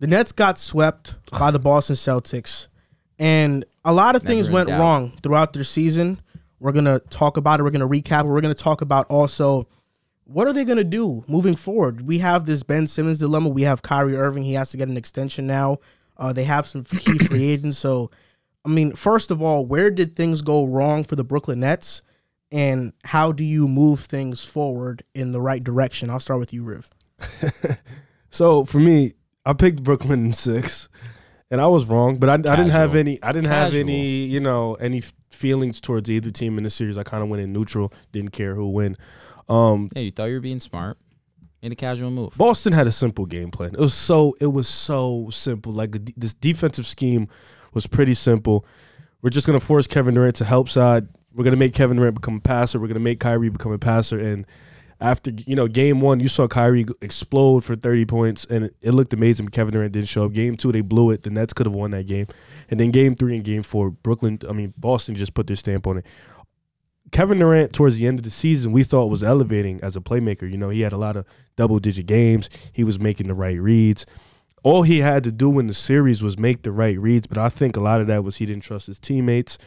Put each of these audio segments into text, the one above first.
the Nets got swept by the Boston Celtics, and a lot of things went wrong throughout their season. We're going to talk about it. We're going to recap. We're going to talk about also what are they going to do moving forward. We have this Ben Simmons dilemma. We have Kyrie Irving. He has to get an extension now. They have some key free agents. So, I mean, first of all, where did things go wrong for the Brooklyn Nets, and how do you move things forward in the right direction? I'll start with you, Riv. So for me, I picked Brooklyn in 6, and I was wrong. But I didn't have any. I didn't have any. You know, any feelings towards either team in the series. I kind of went in neutral. Didn't care who win. Yeah, you thought you were being smart. Made a casual move. Boston had a simple game plan. It was so simple. Like this defensive scheme was pretty simple. We're just gonna force Kevin Durant to help side. We're gonna make Kevin Durant become a passer. We're gonna make Kyrie become a passer. And after game 1, you saw Kyrie explode for 30 points, and it looked amazing. Kevin Durant didn't show up. Game 2, they blew it. The Nets could have won that game. And then game 3 and game 4, Boston just put their stamp on it. Kevin Durant, towards the end of the season, we thought was elevating as a playmaker. You know, he had a lot of double-digit games. He was making the right reads. All he had to do in the series was make the right reads, but I think a lot of that was he didn't trust his teammates.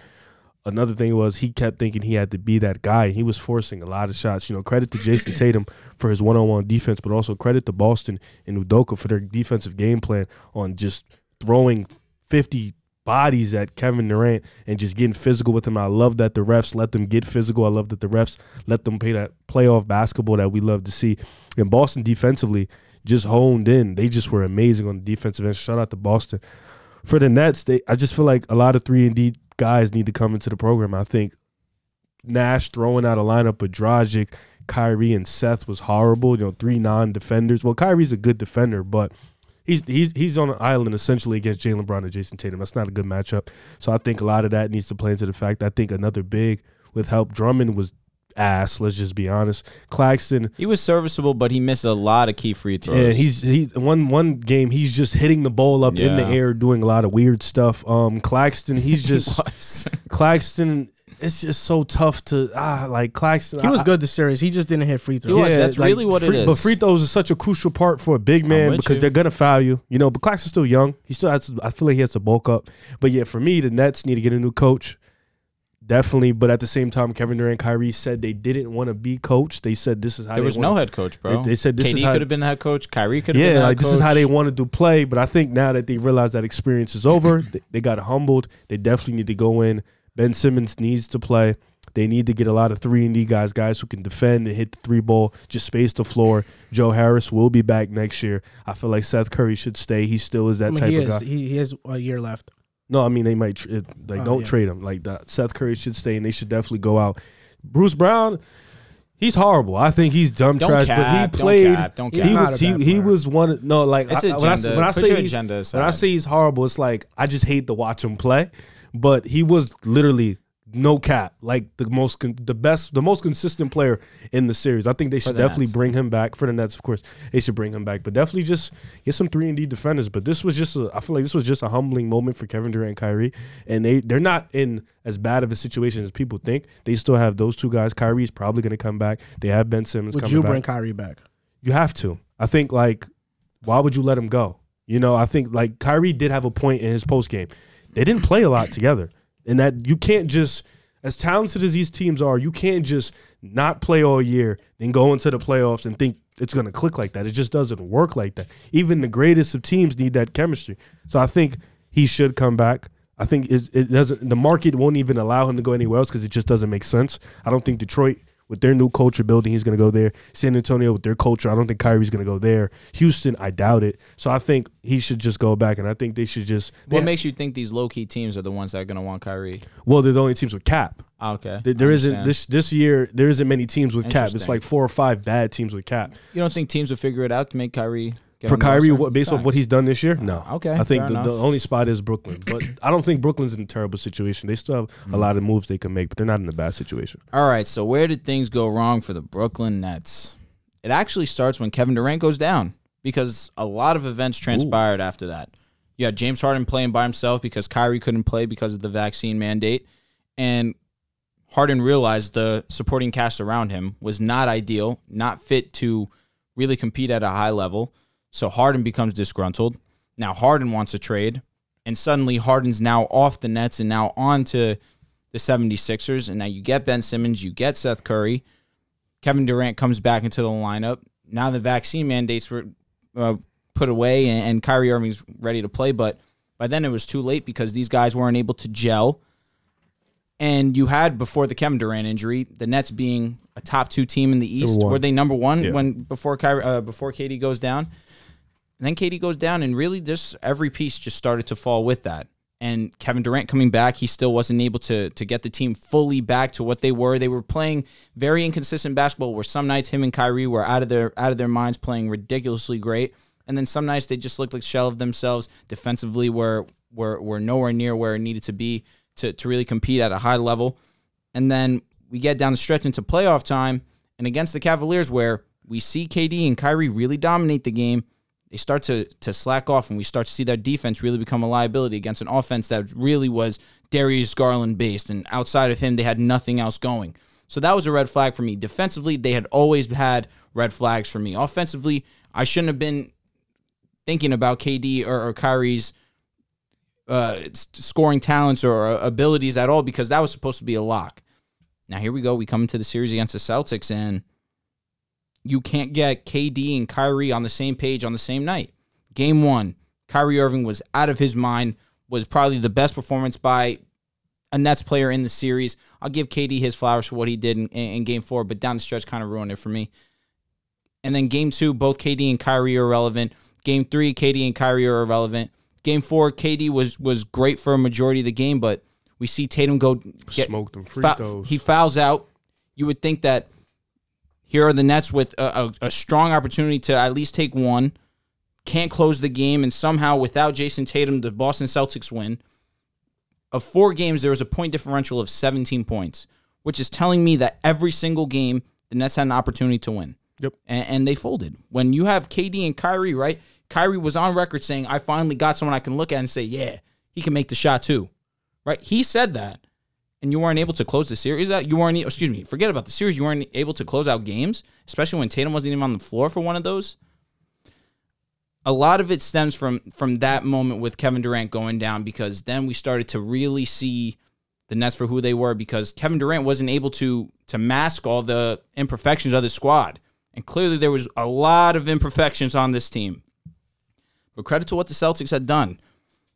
Another thing was he kept thinking he had to be that guy. He was forcing a lot of shots. You know, credit to Jason Tatum for his one-on-one defense, but also credit to Boston and Udoka for their defensive game plan on just throwing 50 bodies at Kevin Durant and just getting physical with him. I love that the refs let them get physical. I love that the refs let them play that playoff basketball that we love to see. And Boston defensively just honed in. They just were amazing on the defensive end. Shout out to Boston. For the Nets, I just feel like a lot of 3-and-D guys need to come into the program. I think Nash throwing out a lineup with Dragic, Kyrie, and Seth was horrible. You know, 3 non-defenders. Well, Kyrie's a good defender, but he's on an island essentially against Jaylen Brown and Jason Tatum. That's not a good matchup. So I think a lot of that needs to play into the fact. I think another big with help. Drummond was ass. Let's just be honest. Claxton, he was serviceable, but he missed a lot of key free throws. Yeah, one game he's just hitting the ball up in the air, doing a lot of weird stuff. Claxton, he's just Claxton. It's just so tough to like Claxton. He was good this series. He just didn't hit free throws. Yeah, that's like, really what it is. But free throws is such a crucial part for a big man because they're gonna foul you. You know, but Claxton's still young. He still has. I feel like he has to bulk up. But yeah, for me, the Nets need to get a new coach. Definitely, but at the same time, Kevin Durant and Kyrie said they didn't want to be coached. They said this is how there was no head coach, bro. They said this KD is how could have been the head coach. Kyrie could have been the head coach. This is how they wanted to play. But I think now that they realize that experience is over, they got humbled. They definitely need to go in. Ben Simmons needs to play. They need to get a lot of 3-and-D guys who can defend and hit the 3 ball, just space the floor. Joe Harris will be back next year. I feel like Seth Curry should stay. He still is that type of guy. He has a year left. No, I mean, they might don't trade him. Like that. Seth Curry should stay, and they should definitely go out. Bruce Brown, he's horrible. I think he's dumb trash. But he played. He was one. No, like when I say he's horrible, it's like I just hate to watch him play. But he was literally no cap, like the most consistent player in the series. I think they should definitely bring him back for the Nets. Of course, they should bring him back, but definitely just get some 3-and-D defenders. But this was just I feel like this was just a humbling moment for Kevin Durant and Kyrie, and they're not in as bad of a situation as people think. They still have those 2 guys. Kyrie's probably going to come back. They have Ben Simmons coming back. Would you bring Kyrie back? You have to. I think like why would you let him go? You know, I think like Kyrie did have a point in his post game. They didn't play a lot together. And that you can't just, as talented as these teams are, you can't just not play all year, then go into the playoffs and think it's going to click like that. It just doesn't work like that. Even the greatest of teams need that chemistry. So I think he should come back. I think it doesn't. The market won't even allow him to go anywhere else because it just doesn't make sense. I don't think Detroit, with their new culture building, he's going to go there. San Antonio, with their culture, I don't think Kyrie's going to go there. Houston, I doubt it. So I think he should just go back, and I think they should just. What makes you think these low-key teams are the ones that are going to want Kyrie? Well, they're the only teams with cap. Okay. There isn't this year. There isn't many teams with cap. It's like 4 or 5 bad teams with cap. You don't think teams will figure it out to make Kyrie? For Kyrie, based off what he's done this year? No. Okay. I think the only spot is Brooklyn. But I don't think Brooklyn's in a terrible situation. They still have a lot of moves they can make, but they're not in a bad situation. All right, so where did things go wrong for the Brooklyn Nets? It actually starts when Kevin Durant goes down because a lot of events transpired after that. You had James Harden playing by himself because Kyrie couldn't play because of the vaccine mandate, and Harden realized the supporting cast around him was not ideal, not fit to really compete at a high level. So Harden becomes disgruntled. Now Harden wants a trade, and suddenly Harden's now off the Nets and now on to the 76ers, and now you get Ben Simmons, you get Seth Curry. Kevin Durant comes back into the lineup. Now the vaccine mandates were put away, and Kyrie Irving's ready to play, but by then it was too late because these guys weren't able to gel. And you had, before the Kevin Durant injury, the Nets being a top 2 team in the East. Were they number 1 before KD goes down? And then KD goes down, and really just every piece just started to fall with that. And Kevin Durant coming back, he still wasn't able to get the team fully back to what they were. They were playing very inconsistent basketball, where some nights him and Kyrie were out of their minds, playing ridiculously great, and then some nights they just looked like a shell of themselves. Defensively, were nowhere near where it needed to be to really compete at a high level. And then we get down the stretch into playoff time, and against the Cavaliers, where we see KD and Kyrie really dominate the game, they start to slack off, and we start to see their defense really become a liability against an offense that really was Darius Garland based, and outside of him, they had nothing else going. So that was a red flag for me. Defensively, they had always had red flags for me. Offensively, I shouldn't have been thinking about KD or Kyrie's scoring talents or abilities at all, because that was supposed to be a lock. Now here we go. We come into the series against the Celtics, and you can't get KD and Kyrie on the same page on the same night. Game 1, Kyrie Irving was out of his mind, was probably the best performance by a Nets player in the series. I'll give KD his flowers for what he did in Game 4, but down the stretch kind of ruined it for me. And then Game 2, both KD and Kyrie are irrelevant. Game 3, KD and Kyrie are irrelevant. Game 4, KD was great for a majority of the game, but we see Tatum go get smoked them free throws. He fouls out. You would think that here are the Nets with a strong opportunity to at least take one, can't close the game, and somehow without Jason Tatum, the Boston Celtics win. Of 4 games, there was a point differential of 17 points, which is telling me that every single game, the Nets had an opportunity to win. Yep. And they folded. When you have KD and Kyrie, right? Kyrie was on record saying, I finally got someone I can look at and say, yeah, he can make the shot too. Right? He said that. And you weren't able to close the series out. You weren't, forget about the series. You weren't able to close out games, especially when Tatum wasn't even on the floor for one of those. A lot of it stems from that moment with Kevin Durant going down, because then we started to really see the Nets for who they were, because Kevin Durant wasn't able to mask all the imperfections of the squad. And clearly there was a lot of imperfections on this team. But credit to what the Celtics had done.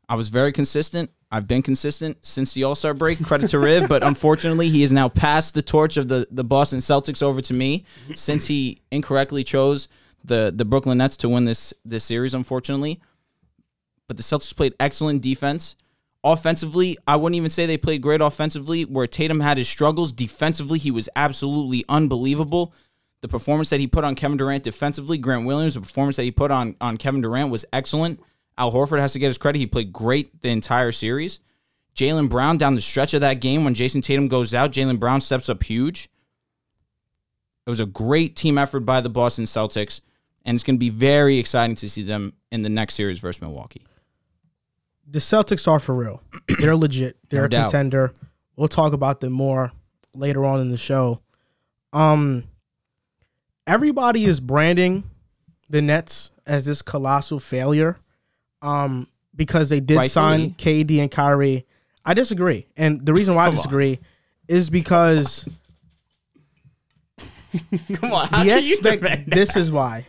I was very consistent. I've been consistent since the All-Star break. Credit to Riv, but unfortunately, he has now passed the torch of the Boston Celtics over to me, since he incorrectly chose the Brooklyn Nets to win this series, unfortunately. But the Celtics played excellent defense. Offensively, I wouldn't even say they played great offensively. Where Tatum had his struggles, defensively, he was absolutely unbelievable. The performance that he put on Kevin Durant defensively, Grant Williams, the performance that he put on Kevin Durant was excellent. Al Horford has to get his credit. He played great the entire series. Jaylen Brown down the stretch of that game, when Jason Tatum goes out, Jaylen Brown steps up huge. It was a great team effort by the Boston Celtics, and it's going to be very exciting to see them in the next series versus Milwaukee. The Celtics are for real. They're legit. They're a contender. We'll talk about them more later on in the show. Everybody is branding the Nets as this colossal failure because they did sign KD and Kyrie. I disagree. And the reason why I disagree is because come on, how can you defend that? This is why.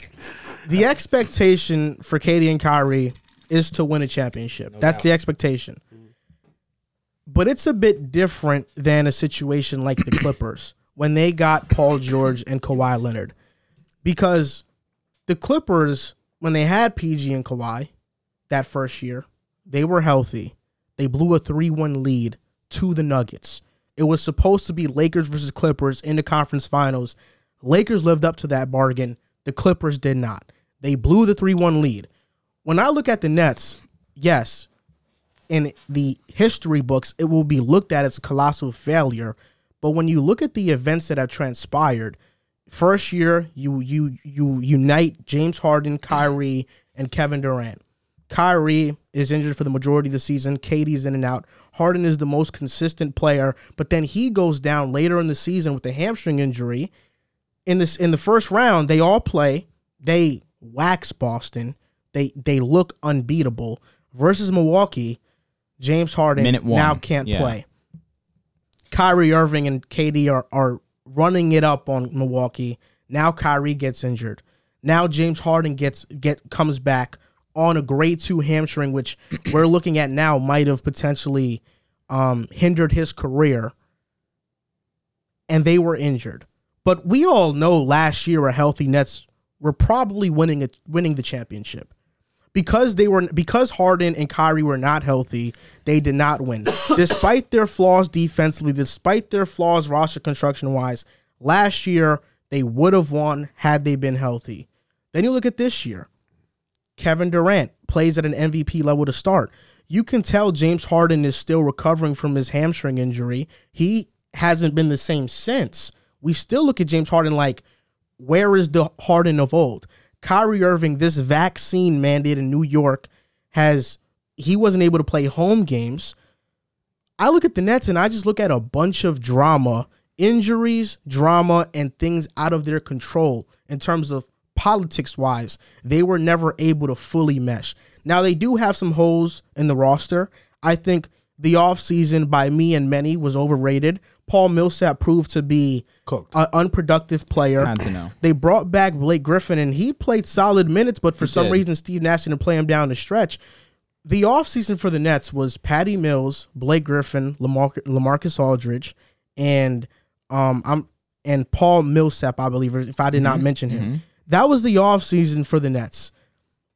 The expectation for KD and Kyrie is to win a championship. That's the expectation. But it's a bit different than a situation like the Clippers when they got Paul George and Kawhi Leonard. Because the Clippers, when they had PG and Kawhi that first year, they were healthy. They blew a 3-1 lead to the Nuggets. It was supposed to be Lakers versus Clippers in the conference finals. Lakers lived up to that bargain. The Clippers did not. They blew the 3-1 lead. When I look at the Nets, yes, in the history books, it will be looked at as a colossal failure. But when you look at the events that have transpired, first year, you unite James Harden, Kyrie, and Kevin Durant. Kyrie is injured for the majority of the season. KD's in and out. Harden is the most consistent player, but then he goes down later in the season with a hamstring injury. In the first round, they all play. They wax Boston They look unbeatable. Versus Milwaukee, James Harden now can't play. Kyrie Irving and KD are running it up on Milwaukee. Now Kyrie gets injured. Now James Harden comes back on a grade 2 hamstring, which we're looking at now might have potentially hindered his career. And they were injured. But we all know last year a healthy Nets were probably winning the championship. Because Harden and Kyrie were not healthy, they did not win. Despite their flaws defensively, despite their flaws roster construction-wise, last year they would have won had they been healthy. Then you look at this year. Kevin Durant plays at an MVP level to start. You can tell James Harden is still recovering from his hamstring injury. He hasn't been the same since. We still look at James Harden like, where is the Harden of old? Kyrie Irving, this vaccine mandate in New York, he wasn't able to play home games. I look at the Nets and I just look at a bunch of drama, injuries, drama, and things out of their control in terms of politics-wise. They were never able to fully mesh. Now, they do have some holes in the roster. I think the offseason by me and many was overrated. Paul Millsap proved to be an unproductive player. They brought back Blake Griffin, and he played solid minutes, but for some reason, Steve Nash didn't play him down the stretch. The offseason for the Nets was Patty Mills, Blake Griffin, LaMarcus Aldridge, and Paul Millsap, I believe, if I did not mention him. That was the offseason for the Nets.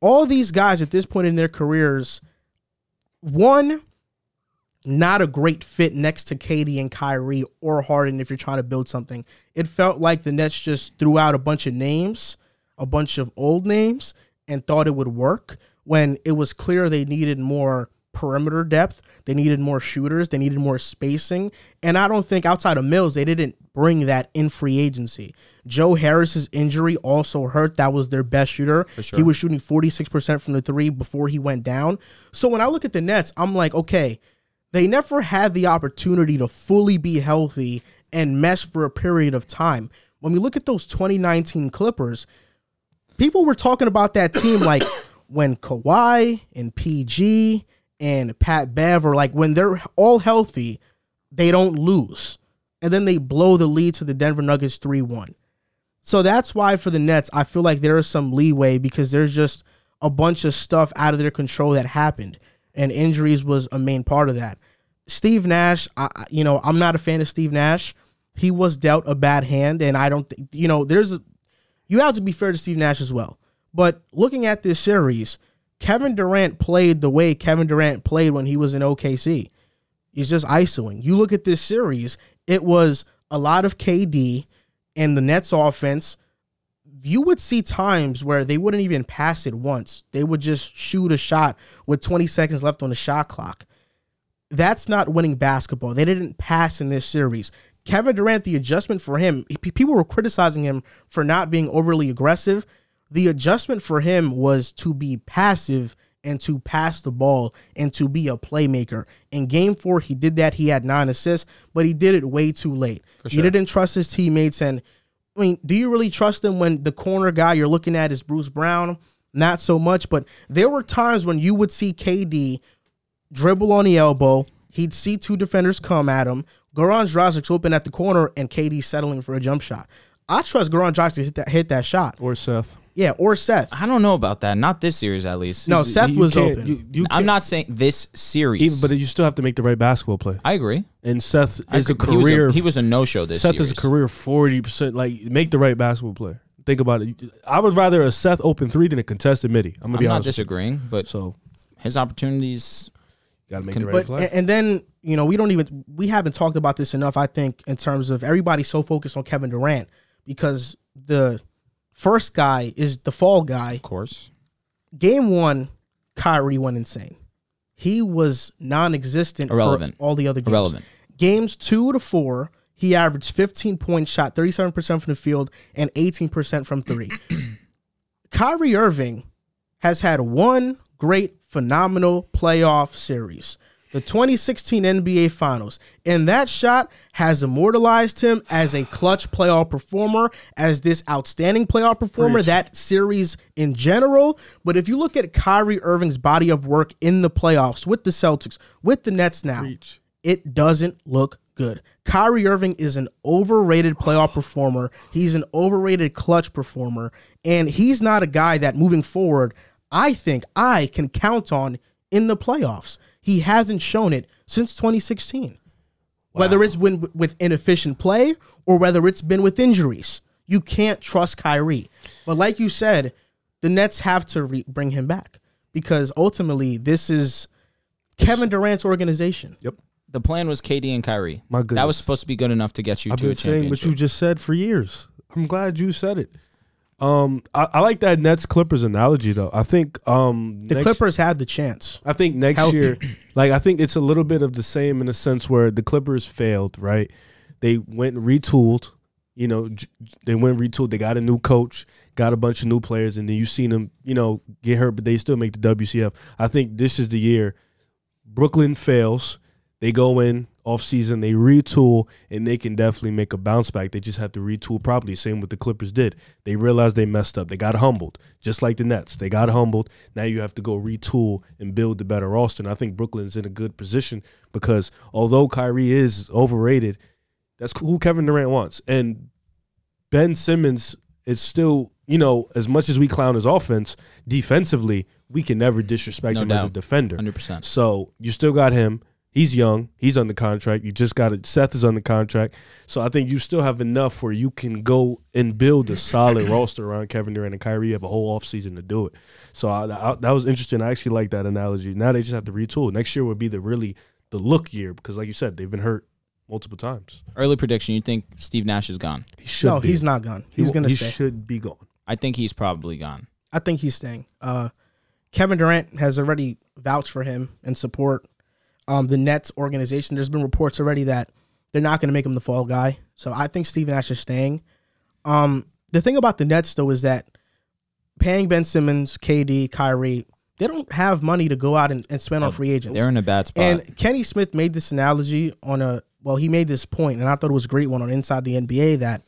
All these guys at this point in their careers, one, not a great fit next to KD and Kyrie or Harden if you're trying to build something. It felt like the Nets just threw out a bunch of names, a bunch of old names, and thought it would work when it was clear they needed more perimeter depth. They needed more shooters. They needed more spacing. And I don't think outside of Mills, they didn't bring that in free agency. Joe Harris's injury also hurt. That was their best shooter. For sure. He was shooting 46% from the three before he went down. So when I look at the Nets, I'm like, okay, they never had the opportunity to fully be healthy and mesh for a period of time. When we look at those 2019 Clippers, people were talking about that team like when Kawhi and PG and Pat Bev are like, when they're all healthy, they don't lose. And then they blow the lead to the Denver Nuggets 3-1. So that's why for the Nets, I feel like there is some leeway because there's just a bunch of stuff out of their control that happened. And injuries was a main part of that. Steve Nash, I'm not a fan of Steve Nash. He was dealt a bad hand, and I don't think, you have to be fair to Steve Nash as well. But looking at this series, Kevin Durant played the way Kevin Durant played when he was in OKC. He's just ISOing. You look at this series, it was a lot of KD and the Nets offense. You would see times where they wouldn't even pass it once. They would just shoot a shot with 20 seconds left on the shot clock. That's not winning basketball. They didn't pass in this series. Kevin Durant, the adjustment for him, people were criticizing him for not being overly aggressive. The adjustment for him was to be passive and to pass the ball and to be a playmaker. In Game 4, he did that. He had 9 assists, but he did it way too late. Sure. He didn't trust his teammates. And, do you really trust them when the corner guy you're looking at is Bruce Brown? Not so much, but there were times when you would see KD dribble on the elbow. He'd see 2 defenders come at him. Goran Dragic's open at the corner, and KD settling for a jump shot. I trust Goran Dragic to hit that shot. Or Seth. Yeah, or Seth. I don't know about that. Not this series, at least. No, Seth was open. I'm not saying this series. But you still have to make the right basketball play. I agree. And Seth is a career. He was a no-show this Seth series. is a career 40%. Like, make the right basketball play. Think about it. I would rather a Seth open 3 than a contested midi. I'm not disagreeing, but his opportunities. Got to make the right play. And then, we haven't talked about this enough, I think, in terms of everybody's so focused on Kevin Durant because the first guy is the fall guy. Of course. Game 1, Kyrie went insane. He was non-existent for all the other games. Irrelevant. Games 2 to 4, he averaged 15 points, shot 37% from the field, and 18% from 3. Kyrie Irving has had one great, phenomenal playoff series. The 2016 NBA Finals. And that shot has immortalized him as a clutch playoff performer, as this outstanding playoff performer, that series in general. But if you look at Kyrie Irving's body of work in the playoffs with the Celtics, with the Nets now, it doesn't look good. Kyrie Irving is an overrated playoff performer. He's an overrated clutch performer. And he's not a guy that moving forward, I think I can count on in the playoffs. He hasn't shown it since 2016. Wow. Whether it's been with inefficient play or whether it's been with injuries. You can't trust Kyrie. But like you said, the Nets have to bring him back because ultimately this is Kevin Durant's organization. Yep. The plan was KD and Kyrie. My goodness. That was supposed to be good enough to get you I've to a been saying championship. what you just said for years. I'm glad you said it. I like that Nets Clippers analogy though. I think the Clippers had the chance. I think next year, like I think it's a little bit of the same in a sense where the Clippers failed, right? They went and retooled, you know, they went and retooled. They got a new coach, got a bunch of new players, and then you seen them, you know, get hurt, but they still make the WCF. I think this is the year Brooklyn fails. They go in off season, they retool, and they can definitely make a bounce back. They just have to retool properly. Same what the Clippers did. They realized they messed up. They got humbled, just like the Nets. They got humbled. Now you have to go retool and build the better roster. And I think Brooklyn's in a good position because although Kyrie is overrated, that's who Kevin Durant wants. And Ben Simmons is still, you know, as much as we clown his offense, defensively, we can never disrespect him as a defender. 100%. So you still got him. He's young. He's under contract. You just got it. Seth is under contract. So I think you still have enough where you can go and build a solid roster around Kevin Durant and Kyrie. You have a whole offseason to do it. So that was interesting. I actually like that analogy. Now they just have to retool. Next year would be the look year because, like you said, they've been hurt multiple times. Early prediction, you think Steve Nash is gone? He should No, be. he's not gone. He's going to stay. He should be gone. I think he's probably gone. I think he's staying. Kevin Durant has already vouched for him and support the Nets organization. There's been reports already that they're not going to make him the fall guy. So I think Steve Nash is staying. The thing about the Nets, though, is that paying Ben Simmons, KD, Kyrie, they don't have money to go out and spend on free agents. They're in a bad spot. And Kenny Smith made this analogy he made this point, and I thought it was a great one on Inside the NBA, that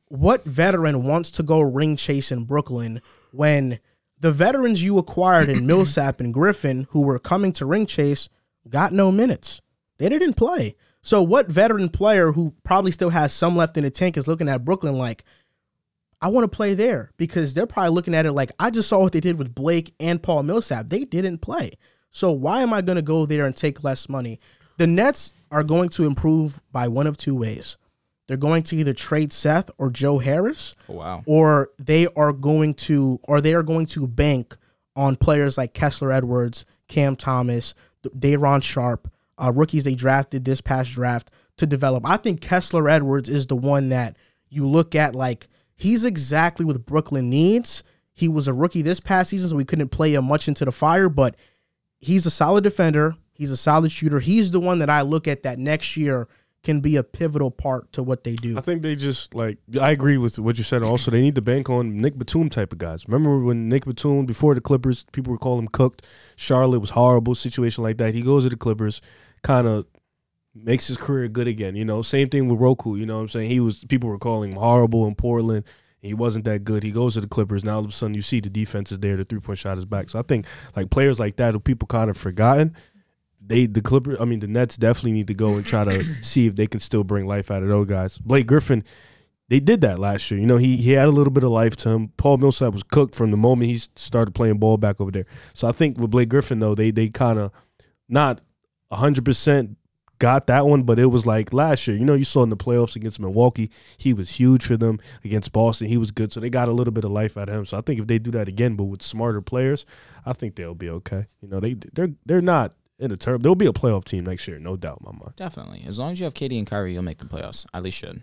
what veteran wants to go ring chase in Brooklyn when the veterans you acquired in Millsap and Griffin who were coming to ring chase got no minutes. They didn't play. So what veteran player who probably still has some left in the tank is looking at Brooklyn like, I want to play there? Because they're probably looking at it like, I just saw what they did with Blake and Paul Millsap. They didn't play. So why am I going to go there and take less money? The Nets are going to improve by one of two ways. They're going to either trade Seth or Joe Harris. Oh, wow. Or they are going to bank on players like Kessler Edwards, Cam Thomas, Day'Ron Sharp, rookies they drafted this past draft to develop. I think Kessler Edwards is the one that you look at like he's exactly what Brooklyn needs. He was a rookie this past season, so we couldn't play him much into the fire, but he's a solid defender. He's a solid shooter. He's the one that I look at that next year can be a pivotal part to what they do. I think they just, like, I agree with what you said. Also, they need to bank on Nick Batum type of guys. Remember when Nick Batum, before the Clippers, people were calling him cooked. Charlotte was horrible, situation like that. He goes to the Clippers, kind of makes his career good again. You know, same thing with Roku. You know what I'm saying? People were calling him horrible in Portland. He wasn't that good. He goes to the Clippers. Now all of a sudden you see the defense is there. The three-point shot is back. So I think like players like that who people kind of forgotten, the Nets definitely need to go and try to see if they can still bring life out of those guys. Blake Griffin, they did that last year. You know, he had a little bit of life to him. Paul Millsap was cooked from the moment he started playing ball back over there. So I think with Blake Griffin, though, they kind of not 100% got that one, but it was like last year. You know, you saw in the playoffs against Milwaukee, he was huge for them. Against Boston, he was good. So they got a little bit of life out of him. So I think if they do that again, but with smarter players, I think they'll be okay. You know, they're not in a term. They'll be a playoff team next year, no doubt in my mind. Definitely. As long as you have KD and Kyrie, you'll make the playoffs. At least should.